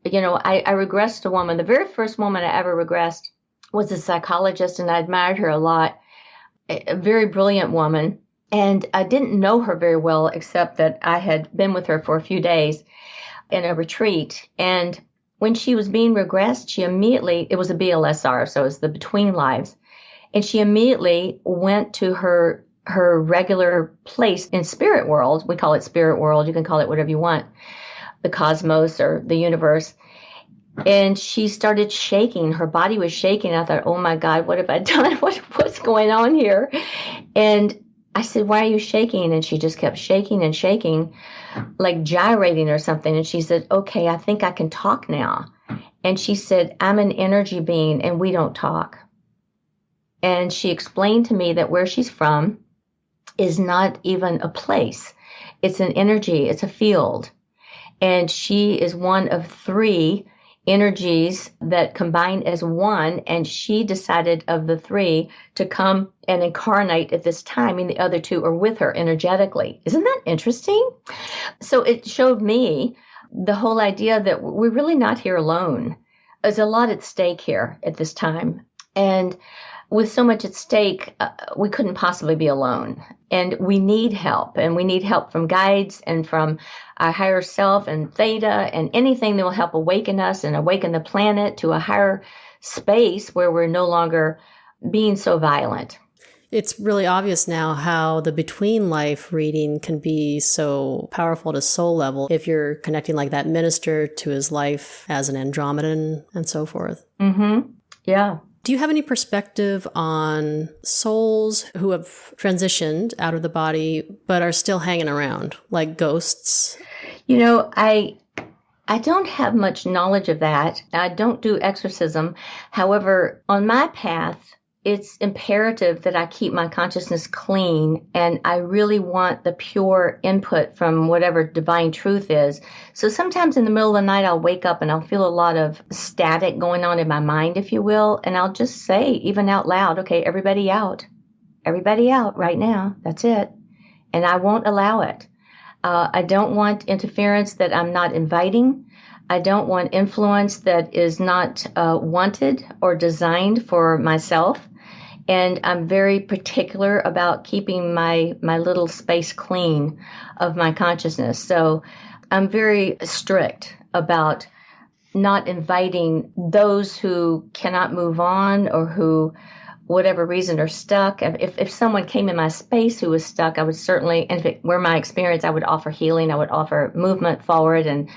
I regressed a woman. The very first woman I ever regressed was a psychologist, and I admired her a lot. A very brilliant woman. And I didn't know her very well, except that I had been with her for a few days in a retreat. And when she was being regressed, it was a PLSR, so it was the between lives. And she immediately went to her regular place in spirit world. We call it spirit world. You can call it whatever you want. The cosmos or the universe. And she started shaking. Her body was shaking. I thought, oh my God, what have I done? What's going on here? And I said, why are you shaking? And she just kept shaking and shaking, like gyrating or something. And she said, okay, I think I can talk now. And she said, I'm an energy being and we don't talk. And she explained to me that where she's from is not even a place. It's an energy. It's a field. And she is one of three energies that combine as one. And she decided of the three to come and incarnate at this time, and the other two are with her energetically. Isn't that interesting? So it showed me the whole idea that we're really not here alone. There's a lot at stake here at this time. And with so much at stake, we couldn't possibly be alone. And we need help. And we need help from guides and from our higher self and Theta and anything that will help awaken us and awaken the planet to a higher space where we're no longer being so violent. It's really obvious now how the between life reading can be so powerful at a soul level if you're connecting like that minister to his life as an Andromedan and so forth. Mm-hmm. Yeah. Do you have any perspective on souls who have transitioned out of the body but are still hanging around, like ghosts? You know, I don't have much knowledge of that. I don't do exorcism. However, on my path, it's imperative that I keep my consciousness clean, and I really want the pure input from whatever divine truth is. So sometimes in the middle of the night, I'll wake up and I'll feel a lot of static going on in my mind, if you will, and I'll just say, even out loud, okay, everybody out right now. That's it. And I won't allow it. I don't want interference that I'm not inviting. I don't want influence that is not wanted or designed for myself. And I'm very particular about keeping my little space clean of my consciousness. So I'm very strict about not inviting those who cannot move on or who, whatever reason, are stuck. If someone came in my space who was stuck, I would certainly, and if it were my experience, I would offer healing. I would offer movement forward and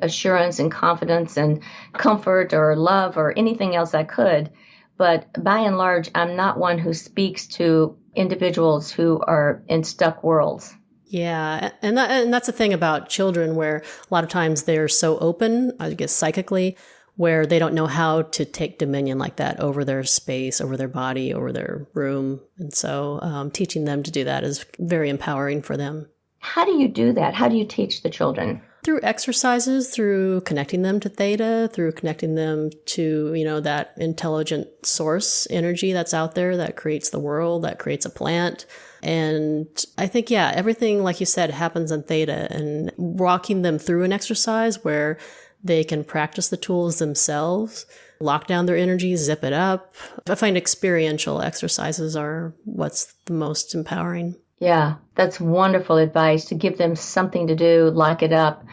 assurance and confidence and comfort or love or anything else I could. But by and large, I'm not one who speaks to individuals who are in stuck worlds. Yeah. And that's the thing about children, where a lot of times they're so open, I guess psychically, where they don't know how to take dominion like that over their space, over their body, over their room. And so teaching them to do that is very empowering for them. How do you do that? How do you teach the children? Through exercises, through connecting them to Theta, through connecting them to, that intelligent source energy that's out there that creates the world, that creates a plant. And I think, everything, like you said, happens in Theta, and walking them through an exercise where they can practice the tools themselves, lock down their energy, zip it up. I find experiential exercises are what's the most empowering. Yeah, that's wonderful advice, to give them something to do, lock it up,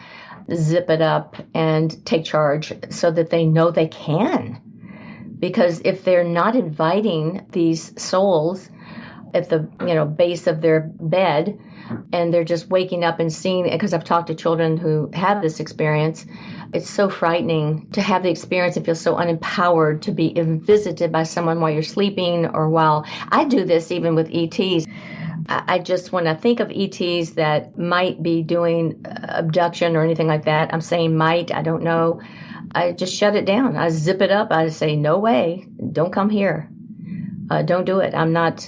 zip it up, and take charge so that they know they can. Because if they're not inviting these souls at the base of their bed, and they're just waking up and seeing it, because I've talked to children who have this experience, it's so frightening to have the experience and feel so unempowered to be visited by someone while you're sleeping or while I do this even with ETs. I just, when I think of ETs that might be doing abduction or anything like that, I'm saying might, I don't know, I just shut it down. I zip it up. I say, no way, don't come here. Don't do it. I'm not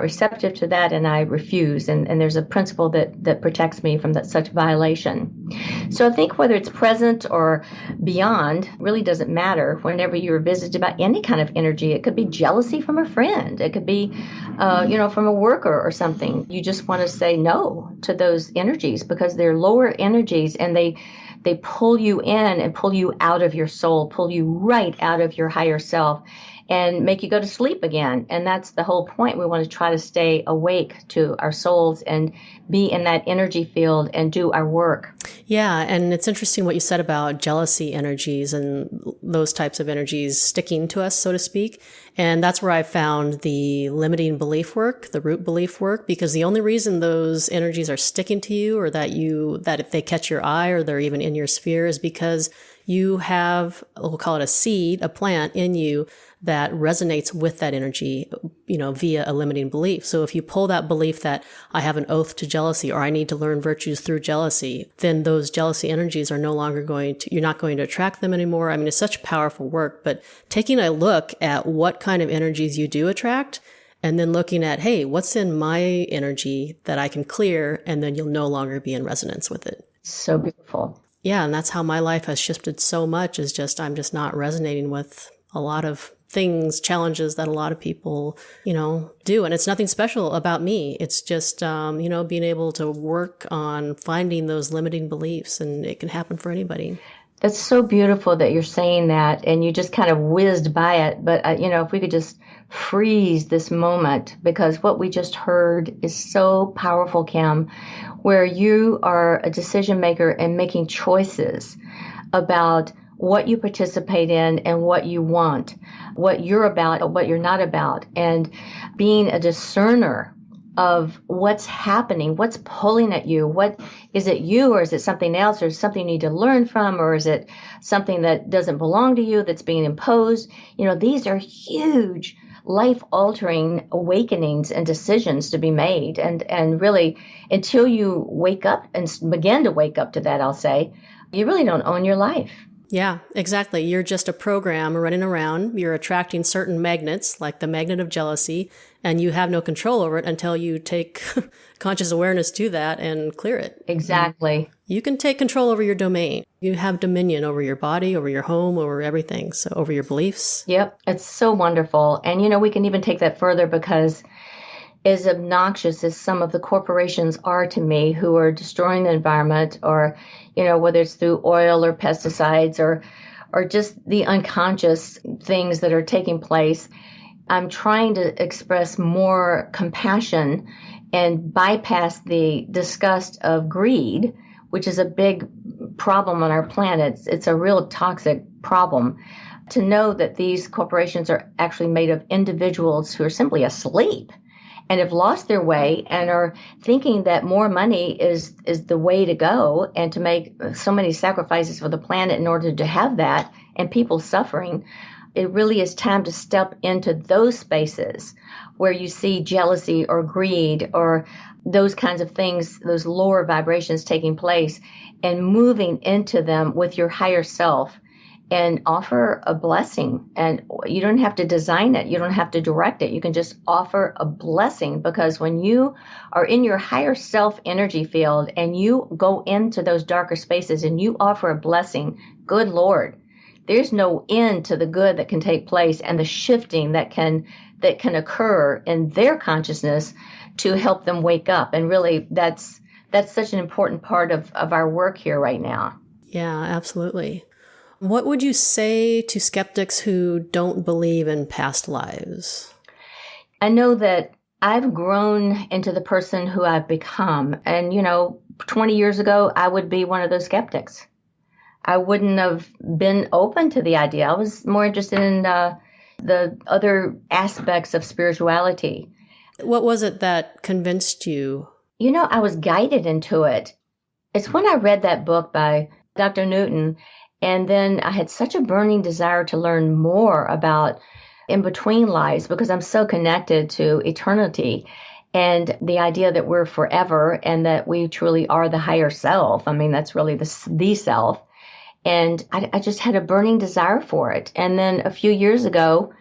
receptive to that, and I refuse. And there's a principle that protects me from such violation. So I think whether it's present or beyond really doesn't matter. Whenever you're visited by any kind of energy, it could be jealousy from a friend. It could be, from a worker or something. You just want to say no to those energies because they're lower energies, and they pull you in and pull you out of your soul, pull you right out of your higher self, and make you go to sleep again. And that's the whole point. We want to try to stay awake to our souls and be in that energy field and do our work. Yeah. And it's interesting what you said about jealousy energies and those types of energies sticking to us, so to speak. And that's where I found the limiting belief work, the root belief work, because the only reason those energies are sticking to you, or that if they catch your eye or they're even in your sphere, is because you have, we'll call it a seed, a plant in you that resonates with that energy, via a limiting belief. So if you pull that belief that I have an oath to jealousy, or I need to learn virtues through jealousy, then those jealousy energies are no longer you're not going to attract them anymore. I mean, it's such powerful work, but taking a look at what kind of energies you do attract, and then looking at, hey, what's in my energy that I can clear, and then you'll no longer be in resonance with it. So beautiful. Yeah. And that's how my life has shifted so much, is I'm just not resonating with a lot of things, challenges that a lot of people, do. And it's nothing special about me. It's just, being able to work on finding those limiting beliefs, and it can happen for anybody. That's so beautiful that you're saying that, and you just kind of whizzed by it. But, if we could just freeze this moment, because what we just heard is so powerful, Kim, where you are a decision maker and making choices about what you participate in and what you want, what you're about, what you're not about, and being a discerner of what's happening, what's pulling at you, what is it, you, or is it something else, or is it something you need to learn from, or is it something that doesn't belong to you that's being imposed? These are huge life-altering awakenings and decisions to be made. And really, until you wake up and begin to wake up to that, I'll say, you really don't own your life. Yeah, exactly. You're just a program running around. You're attracting certain magnets, like the magnet of jealousy, and you have no control over it until you take conscious awareness to that and clear it. Exactly. You can take control over your domain. You have dominion over your body, over your home, over everything. So over your beliefs. Yep. It's so wonderful. And, we can even take that further, because as obnoxious as some of the corporations are to me, who are destroying the environment, or, whether it's through oil or pesticides or just the unconscious things that are taking place, I'm trying to express more compassion and bypass the disgust of greed, which is a big problem on our planet. It's a real toxic problem. To know that these corporations are actually made of individuals who are simply asleep and have lost their way and are thinking that more money is the way to go, and to make so many sacrifices for the planet in order to have that, and people suffering. It really is time to step into those spaces where you see jealousy or greed or those kinds of things, those lower vibrations taking place, and moving into them with your higher self, and offer a blessing. And you don't have to design it. You don't have to direct it. You can just offer a blessing, because when you are in your higher self energy field and you go into those darker spaces and you offer a blessing, good Lord, there's no end to the good that can take place and the shifting that can occur in their consciousness to help them wake up. And really, that's such an important part of our work here right now. Yeah, absolutely. What would you say to skeptics who don't believe in past lives? I know that I've grown into the person who I've become. And, 20 years ago, I would be one of those skeptics. I wouldn't have been open to the idea. I was more interested in the other aspects of spirituality. What was it that convinced you? I was guided into it. It's when I read that book by Dr. Newton, and then I had such a burning desire to learn more about in-between lives, because I'm so connected to eternity and the idea that we're forever and that we truly are the higher self. I mean, that's really the self. And I just had a burning desire for it. And then a few years ago,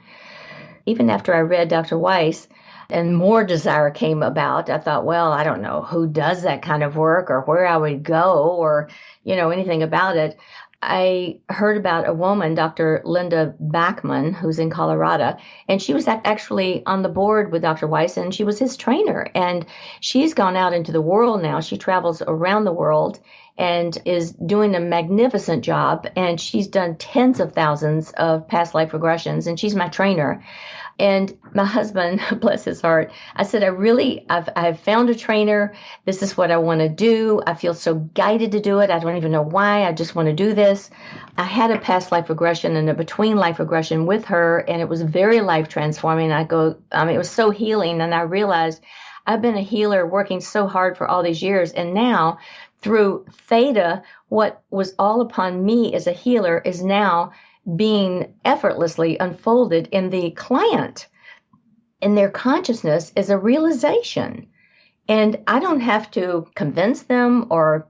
even after I read Dr. Weiss, and more desire came about, I thought, well, I don't know who does that kind of work or where I would go or, anything about it. I heard about a woman, Dr. Linda Backman, who's in Colorado, and she was actually on the board with Dr. Weiss, and she was his trainer. And she's gone out into the world now. She travels around the world and is doing a magnificent job. And she's done tens of thousands of past life regressions, and she's my trainer. And my husband, bless his heart, I said, I've found a trainer. This is what I want to do. I feel so guided to do it. I don't even know why. I just want to do this. I had a past life regression and a between life regression with her, and it was very life transforming. It was so healing. And I realized I've been a healer working so hard for all these years. And now through Theta, what was all upon me as a healer is now being effortlessly unfolded in the client. In their consciousness is a realization. And I don't have to convince them or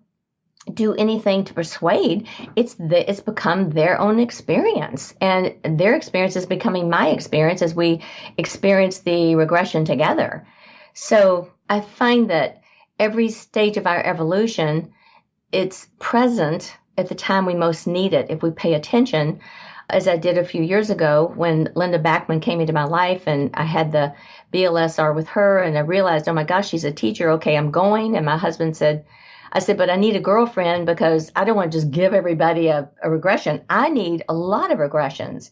do anything to persuade. It's become their own experience. And their experience is becoming my experience as we experience the regression together. So I find that every stage of our evolution, it's present at the time we most need it if we pay attention, as I did a few years ago when Linda Backman came into my life and I had the PLSR with her, and I realized, oh my gosh, she's a teacher. Okay, I'm going. And my husband said, I said, but I need a girlfriend because I don't want to just give everybody a regression. I need a lot of regressions.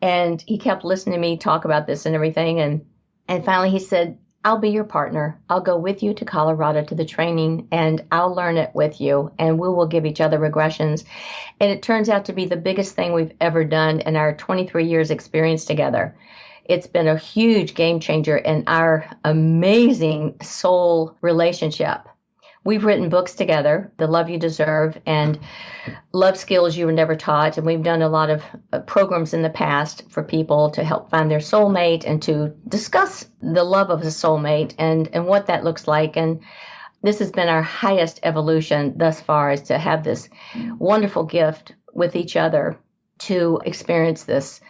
And he kept listening to me talk about this and everything. And finally he said, I'll be your partner. I'll go with you to Colorado to the training and I'll learn it with you and we will give each other regressions. And it turns out to be the biggest thing we've ever done in our 23 years experience together. It's been a huge game changer in our amazing soul relationship. We've written books together, The Love You Deserve and Love Skills You Were Never Taught. And we've done a lot of programs in the past for people to help find their soulmate and to discuss the love of a soulmate and what that looks like. And this has been our highest evolution thus far, is to have this wonderful gift with each other to experience this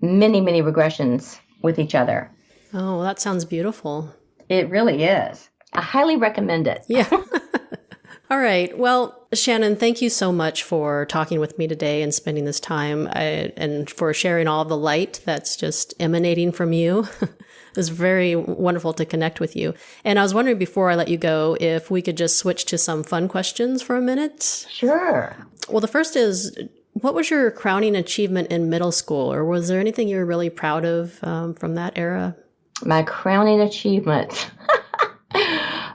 many, many regressions with each other. Oh, that sounds beautiful. It really is. I highly recommend it. Yeah. All right. Well, Shannon, thank you so much for talking with me today and spending this time and for sharing all the light that's just emanating from you. It was very wonderful to connect with you. And I was wondering before I let you go, if we could just switch to some fun questions for a minute. Sure. Well, the first is, what was your crowning achievement in middle school? Or was there anything you were really proud of from that era? My crowning achievement.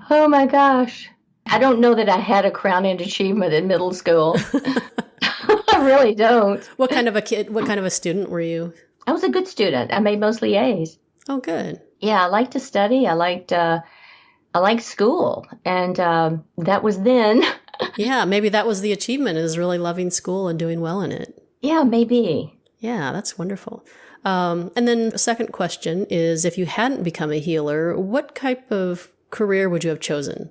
Oh my gosh. I don't know that I had a crowning achievement in middle school. I really don't. What kind of a student were you? I was a good student. I made mostly A's. Oh, good. Yeah, I liked to study. I liked school. And that was then. Yeah, maybe that was the achievement, is really loving school and doing well in it. Yeah, maybe. Yeah, that's wonderful. And then the second question is, if you hadn't become a healer, what type of career would you have chosen?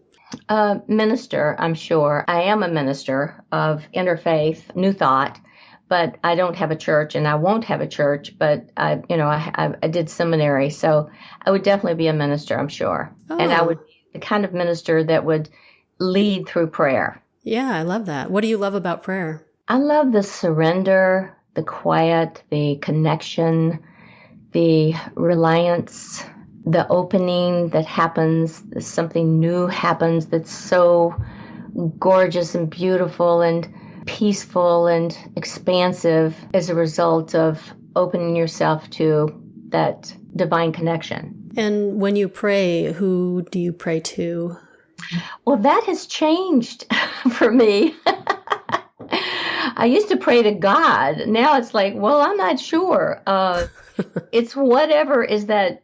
Minister, I'm sure. I am a minister of interfaith, New Thought, but I don't have a church and I won't have a church, but I did seminary. So I would definitely be a minister, I'm sure. Oh. And I would be the kind of minister that would lead through prayer. Yeah, I love that. What do you love about prayer? I love the surrender, the quiet, the connection, the reliance, the opening that happens, something new happens that's so gorgeous and beautiful and peaceful and expansive as a result of opening yourself to that divine connection. And when you pray, who do you pray to? Well, that has changed for me. I used to pray to God. Now it's like, well, I'm not sure. It's whatever is that,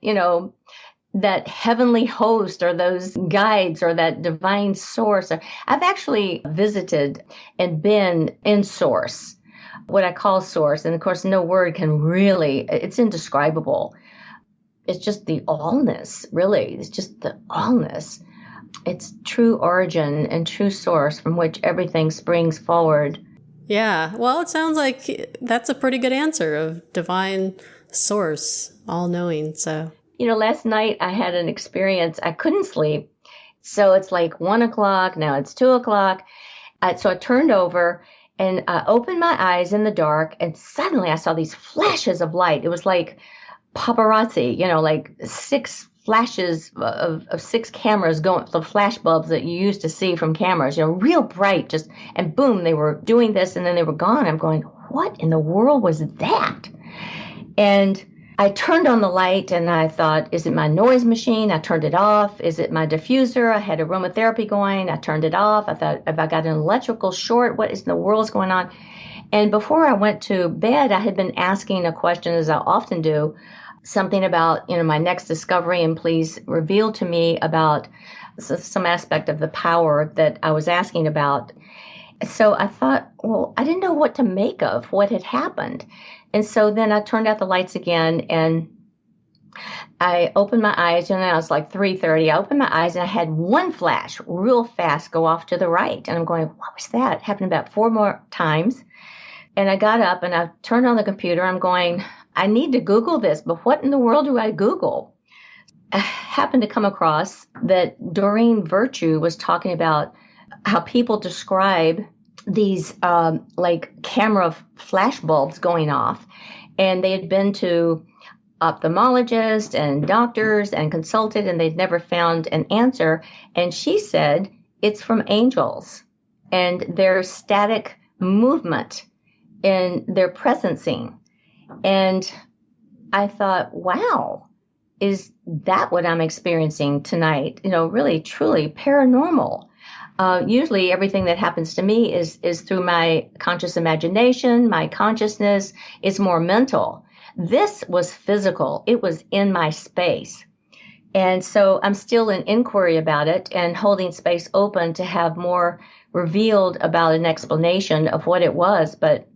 that heavenly host or those guides or that divine source. I've actually visited and been in source, what I call source. And of course, no word can really, it's indescribable. It's just the allness, really. It's just the allness. It's true origin and true source from which everything springs forward. Yeah. Well, it sounds like that's a pretty good answer, of divine source, all knowing. So, last night I had an experience. I couldn't sleep. So it's like 1:00. Now it's 2:00. So I turned over and I opened my eyes in the dark and suddenly I saw these flashes of light. It was like paparazzi, like 6 flashes of 6 cameras going, the flash bulbs that you used to see from cameras, real bright, and boom, they were doing this and then they were gone. I'm going, what in the world was that? And I turned on the light and I thought, is it my noise machine? I turned it off. Is it my diffuser? I had aromatherapy going. I turned it off. I thought, if I got an electrical short, what in the world's going on? And before I went to bed, I had been asking a question, as I often do, something about, my next discovery, and please reveal to me about some aspect of the power that I was asking about. So I thought, well, I didn't know what to make of what had happened. And so then I turned out the lights again and I opened my eyes, and I was like 3:30. I opened my eyes and I had one flash real fast go off to the right. And I'm going, what was that? It happened about 4 more times. And I got up and I turned on the computer. I'm going, I need to Google this, but what in the world do I Google? I happened to come across that Doreen Virtue was talking about how people describe these like camera flash bulbs going off. And they had been to ophthalmologists and doctors and consulted, and they'd never found an answer. And she said, it's from angels and their static movement and their presencing. And I thought, wow, is that what I'm experiencing tonight? Really, truly paranormal. Usually everything that happens to me is through my conscious imagination, my consciousness. It's more mental. This was physical. It was in my space. And so I'm still in inquiry about it and holding space open to have more revealed about an explanation of what it was. But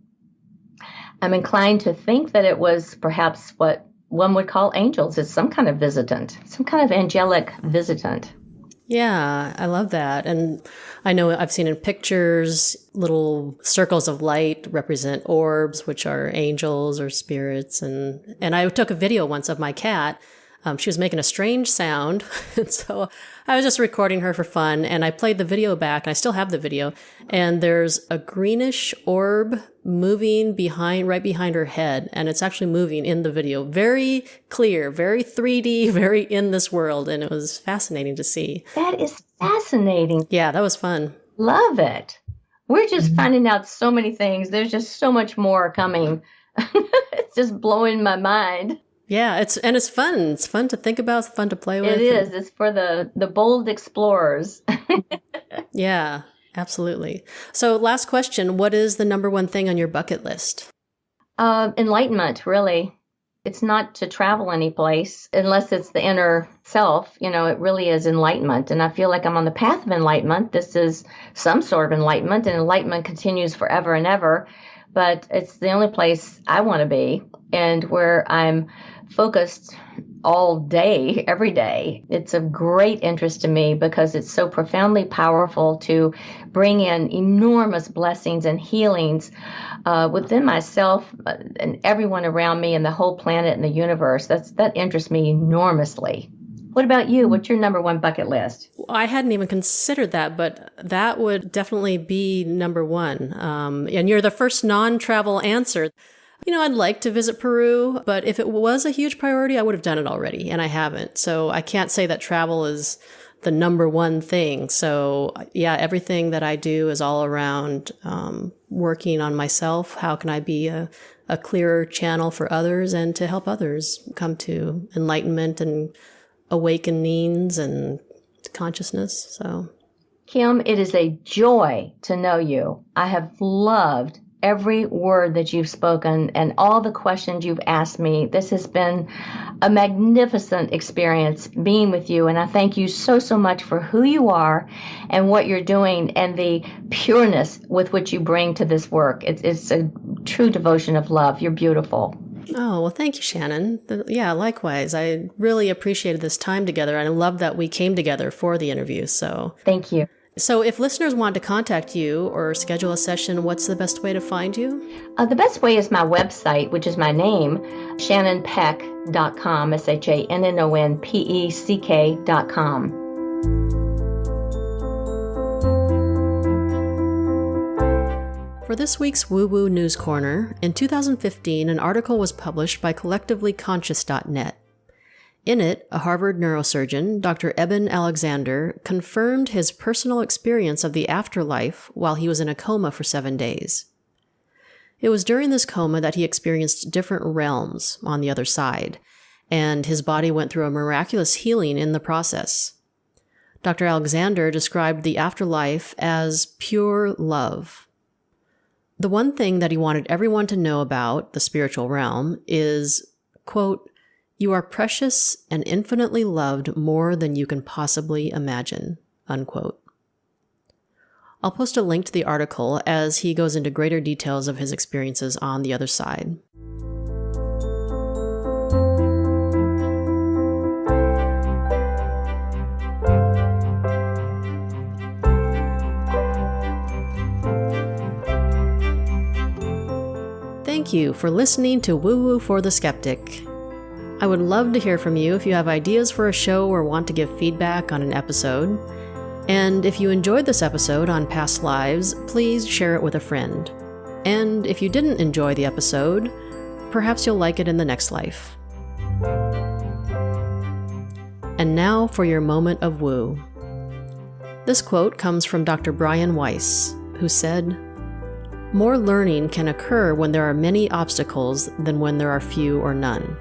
I'm inclined to think that it was perhaps what one would call angels. It's some kind of visitant, some kind of angelic visitant. Yeah, I love that. And I know I've seen in pictures, little circles of light represent orbs, which are angels or spirits. And I took a video once of my cat. She was making a strange sound. And so I was just recording her for fun. And I played the video back, and I still have the video. And there's a greenish orb moving right behind her head. And it's actually moving in the video. Very clear, very 3D, very in this world. And it was fascinating to see. That is fascinating. Yeah, that was fun. Love it. We're just finding out so many things. There's just so much more coming. It's just blowing my mind. Yeah, it's fun. It's fun to think about. It's fun to play with. It is. It's for the bold explorers. Yeah, absolutely. So last question, what is the number one thing on your bucket list? Enlightenment, really. It's not to travel any place unless it's the inner self. It really is enlightenment. And I feel like I'm on the path of enlightenment. This is some sort of enlightenment, and enlightenment continues forever and ever. But it's the only place I want to be, and where I'm focused all day, every day. It's of great interest to me because it's so profoundly powerful to bring in enormous blessings and healings within myself and everyone around me and the whole planet and the universe. That interests me enormously. What about you? What's your number one bucket list? I hadn't even considered that, but that would definitely be number one. And you're the first non-travel answer. I'd like to visit Peru, but if it was a huge priority, I would have done it already, and I haven't. So I can't say that travel is the number one thing. So yeah, everything that I do is all around working on myself. How can I be a clearer channel for others and to help others come to enlightenment and awakenings and consciousness? So, Kim, it is a joy to know you. I have loved every word that you've spoken and all the questions you've asked me. This has been a magnificent experience being with you. And I thank you so, so much for who you are and what you're doing and the pureness with which you bring to this work. It's a true devotion of love. You're beautiful. Oh, well, thank you, Shannon. Yeah, likewise. I really appreciated this time together. And I love that we came together for the interview. So thank you. So if listeners want to contact you or schedule a session, what's the best way to find you? The best way is my website, which is my name, shannonpeck.com, ShannonPeck.com. For this week's WooWoo News Corner, in 2015, an article was published by collectivelyconscious.net. In it, a Harvard neurosurgeon, Dr. Eben Alexander, confirmed his personal experience of the afterlife while he was in a coma for 7 days. It was during this coma that he experienced different realms on the other side, and his body went through a miraculous healing in the process. Dr. Alexander described the afterlife as pure love. The one thing that he wanted everyone to know about the spiritual realm is, quote, "You are precious and infinitely loved more than you can possibly imagine," unquote. I'll post a link to the article as he goes into greater details of his experiences on the other side. Thank you for listening to WooWoo for the Skeptic. I would love to hear from you if you have ideas for a show or want to give feedback on an episode. And if you enjoyed this episode on past lives, please share it with a friend. And if you didn't enjoy the episode, perhaps you'll like it in the next life. And now for your moment of woo. This quote comes from Dr. Brian Weiss, who said, "More learning can occur when there are many obstacles than when there are few or none.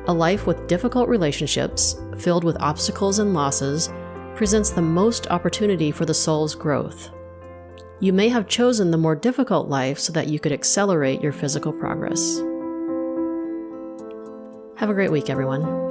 A life with difficult relationships, filled with obstacles and losses, presents the most opportunity for the soul's growth. You may have chosen the more difficult life so that you could accelerate your physical progress." Have a great week, everyone.